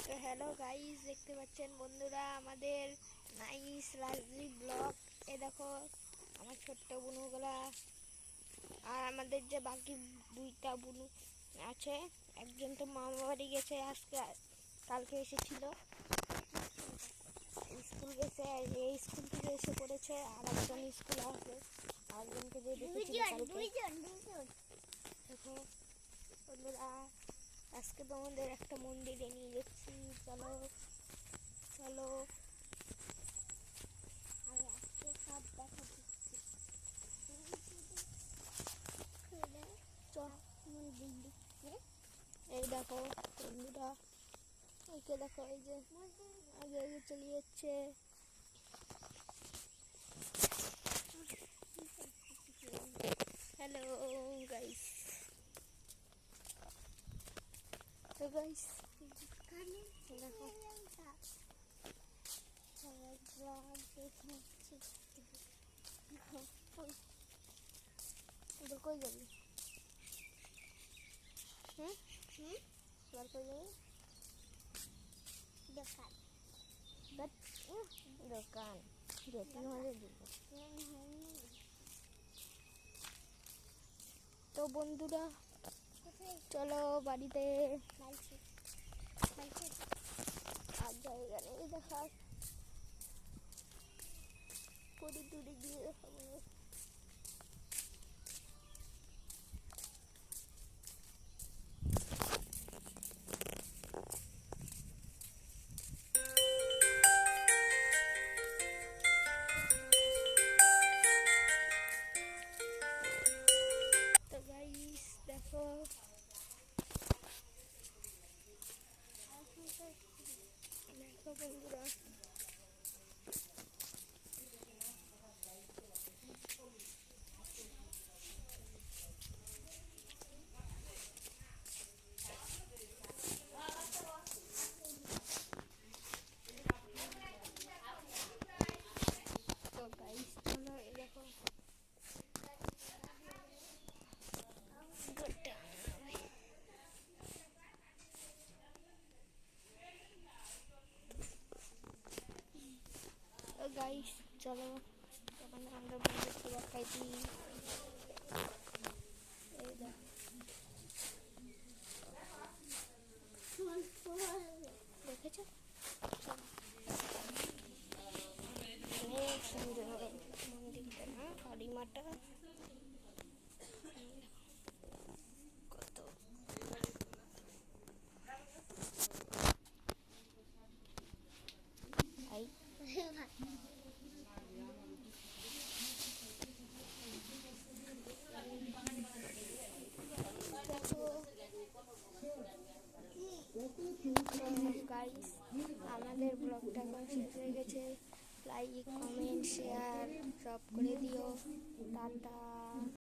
তো hello guys, দেখতে পাচ্ছেন বন্ধুরা আমাদের নাইস রাজদীপ ব্লগ। এ দেখো আমার ছোট্ট বুনুগুলা, আর আমাদের যে বাকি দুইটা বুনু আছে, একজন তো মামা বাড়ি গেছে, আজকে কালকে এসেছিল, স্কুল গেছে, এই স্কুল থেকে এসে পড়েছে, আর একজন স্কুল আসবে, আরেকজনকে যে দেখেছিল দেখো বন্ধুরা, আজকে তোমাদের একটা মন্দিরে নিয়ে যাচ্ছি, চলো চলো। আমি আজকে সব দেখা দিচ্ছি, এই দেখো বন্ধুরা, ওইকে দেখো, এই যে আগে আগে চলে যাচ্ছে। হ্যালো গাইস, তো গাইস দেখো এবার কই যাবি? এবার কই যাবি? দোকান যেতে হলে দিব। তো বন্ধুরা চলো বাড়িতে, আর জায়গা নেই দেখার, পুরো দূরে গিয়ে দেখাবো। তো গাইস দেখো, দেখো বন্ধুরা, তো গাইস চলো, এই দেখো গাইস চলো, তখন আমরা বন্ধুকে দেখাই দিই। এই দেখেছ, অনেক সুন্দর মন্দিরটা না, কালীমাটা কত। গাইস আমাদের ব্লগটা শেষ হয়ে গেছে, লাইক কমেন্ট শেয়ার সব করে দিও, টাটা।